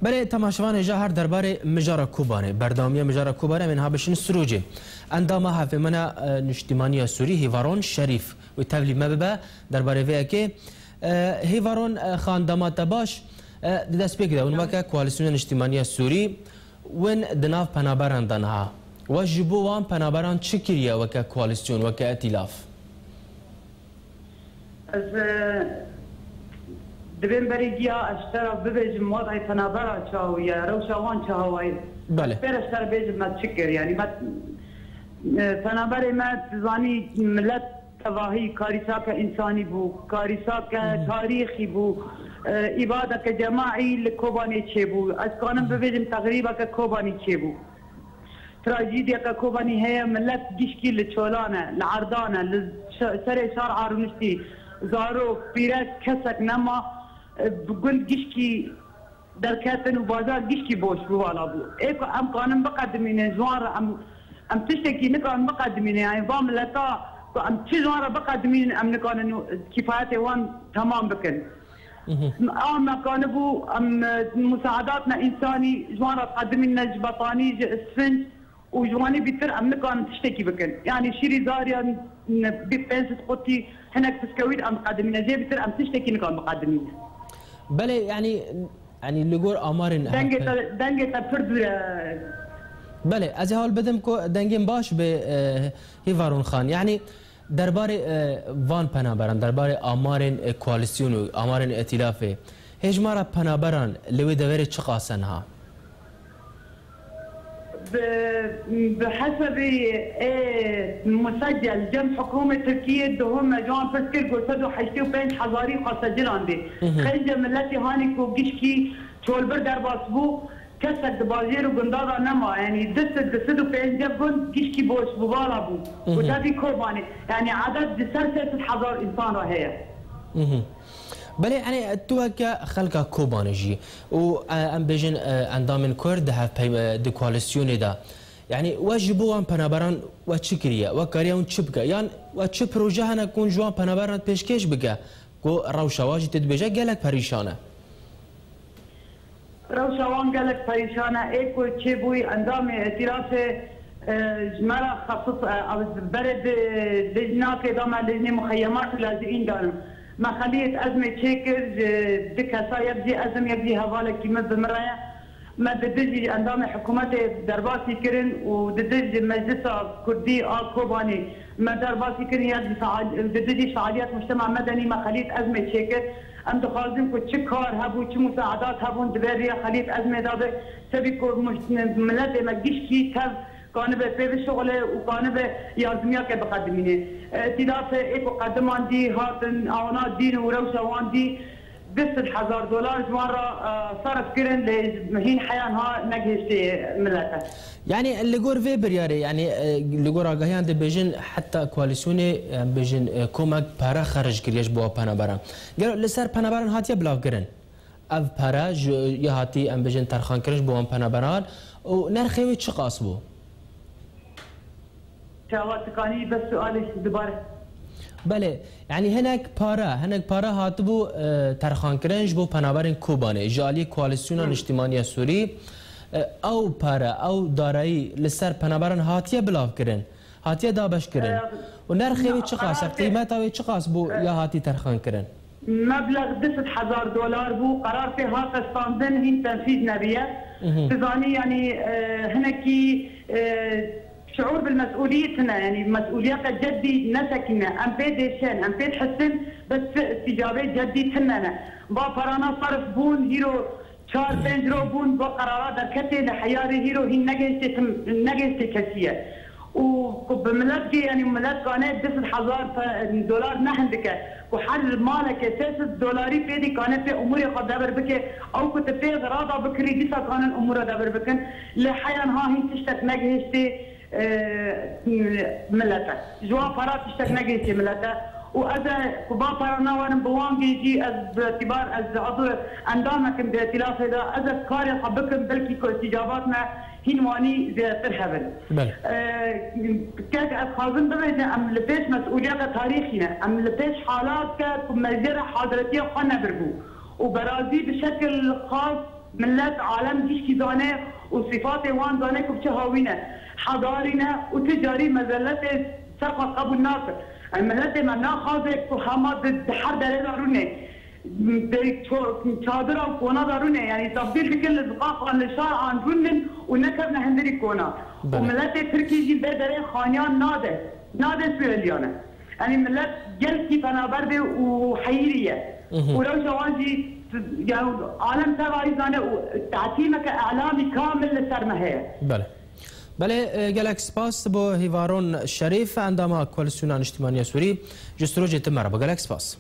بله تماشاوان جهر درباره مجارا کوبانه بردامی مجارا کوبانه من هابشن سروجه اندام هفته من نشتیمانی سوری هیوارون شریف و تبلی مببه درباره وی که هیوارون خاندامات باش دست بگیره اون وقت کوالسیون نشتیمانی سوری ون دناف پنابران دنها و جبوان پنابران چکریه وک کوالسیون وک ائتلاف دبین بریگیا اشترا ببیجم وضعی پنابرا چاویه روشوان چاویه بله پر اشترا بیجم ما تشکر يعني ما پنابری ما تزانی ملت تواهی کاریسا که انسانی بو کاریسا که تاریخی بو عبادت که جماعی لکوبانی چه بو از کانم ببیجم تقریبا که کوبانی چه بو تراجيديا كوباني هي ملت جيشكي لتشولانه لعردانه سري صار عارونشتي زارو بيرات كسك نما بقول جيشكي دركاتن وبازار جيشكي بوش بوالا بو ايكو ام قانون بقدمين زوار ام تشتكي نكون بقدمين يعني فام لتا ام تشوار بقدمين ام نكون كفايتي وان تمام بكن ام كان بو ام مساعداتنا انساني زوار قدمين نجبطاني اسفنج وجواني بيتر أم نكون تشتكي بكن يعني شيري زاريا بيبنس قطي هناك تسكويد أم قادمين جاي بيتر أم تشتكي نكون مقدمين بله يعني اللي يقول أمارن دنگه تفردو بله از حال بدم کو دنگم باش به هیوارون خان يعني درباره وان پنابران درباره آمارن کوالسیون و آمارن ائتلافه هجمارا پنابران لوی دوره چه قاسنها بحسب مسجل جنب حكومة تركيا دهم جوان فسكر قصدوا حيشتوا بين حضاري وخاصة عندي خنجة ملتي هاني كوجيشكي تولبر در باسبو كسر دبازير وقندادا نما يعني دسدوا بين جنب جيشكي بوش ببالا بو وتابي كوباني يعني عدد دسر حضار إنسان راهي بله يعني تو كخلق كوبانجي و ام بيجن اندام كرد هاف دي كواليسيون دا يعني واجبوا ان بنابران وتشكريا وكاريون تشبكا يعني وتش بروجه انا كون جوان بنابران بيشكيش بكا كو روشواجي تدبجا قالك بريشانه روشوان قالك بريشانه ايكو تشبوي اندام ائتلاف جماله خصوص برد لجناك دام لجنه مخيمات لاجئين دارم مخلية أزمة شكر دكاسا يبدي أزم يبدي هوالا كيما بمرايا ما ددج أندام حكومات درباسي كرن وددج مجلس كردي كوباني ما درباسي كرن يبدي ددج فعاليات مجتمع مدني مخلية أزمة شكر أم دخالزم كو چه كار هبو چه مساعدات هبون دبريا خلية أزمة دابه سبي كو ملت مجيش كي تف كان به شغله وكان به يازميا که بقدمينه ائتلاف ايكو قدمان دي هاتن اونات دين وروشوان دي $10,000 مرة صرف كرن لهين حيانها نجهشتي ملته يعني اللي جور فيبر ياري يعني اللي جور آگاهیان دبیجن حتی کواليسيون بيجن كومك پارا خرج کریش بوا پنابران گرو لسر پنابران هاتي بلاف كرن اف پارا یا هاتي ام بيجن ترخان کریش بوا پنابران و نرخوي چه قاسبو شاواتكاني بس سؤالي دباره بله يعني هناك بارا هاتبو ترخان كرنج بو پنابرن كوبانه جالي كواليسيون الاجتماعي السوري او بارا او دارایی لسر پنابرن هاتيه بلاف كرن هاتيه دابش كرن ونرخي چه قاس قيمته چه قاس بو يا هاتي ترخان كرن مبلغ $10,000 بو قرار في هات استاندن هين تنفيذ نبيه تظاني يعني هناكي شعور بالمسؤوليتنا يعني مسؤوليات جدي نسكنا ام بيدشن ام بيد حسن بس استجابه جدي تننا با فرانا صرف بون هيرو 4-5 رو بون با قرارات دركتي لحياري هيرو هي نجستي كثير وبملات يعني ملات كانت $10,000 نحندك وحل مالك $6 بيدي كانت في امور قد دبر بك او كنت في غراضه بكري دي كان الامور دبر بكن لحيان ها هي تشتت نجستي ملته جوان فرات تشتك نجيتي ملته وأذا كبار فرنا وانا بوانجي جي باعتبار عضو اندامكم بائتلاف هذا أذا كاري حبكم بلكي استجاباتنا هنواني زي ترهبن. كاك أتخاذن بمجد أم لبيش مسؤوليات تاريخنا أم لبيش حالات كمزيرة حاضرتية خوانا بربو وبرازي بشكل خاص ملت عالم ديش كي زانه وصفات وان زانه كبشه هاوينه حضارينه وتجاري مزلت سرقة قبل ناصر الملت منا خاضك وحماد حر داره دارونه چادر و کونا دارونه یعنی تبدیل بکن لزقاق لشار آنرونن و نکرنا هندری کونا و ملت ترکی جی بدره خانیان ناده سویلیانه یعنی ملت جل کی پنابر به و حیریه و رو شوانجی يعني عالم تبعي زانه تعتيمك اعلامي كامل لسرمهيه بله گلک سپاس با هیوارون شریف اندام کوالسیون اجتماعی سوری جستروج تمر با گلک سپاس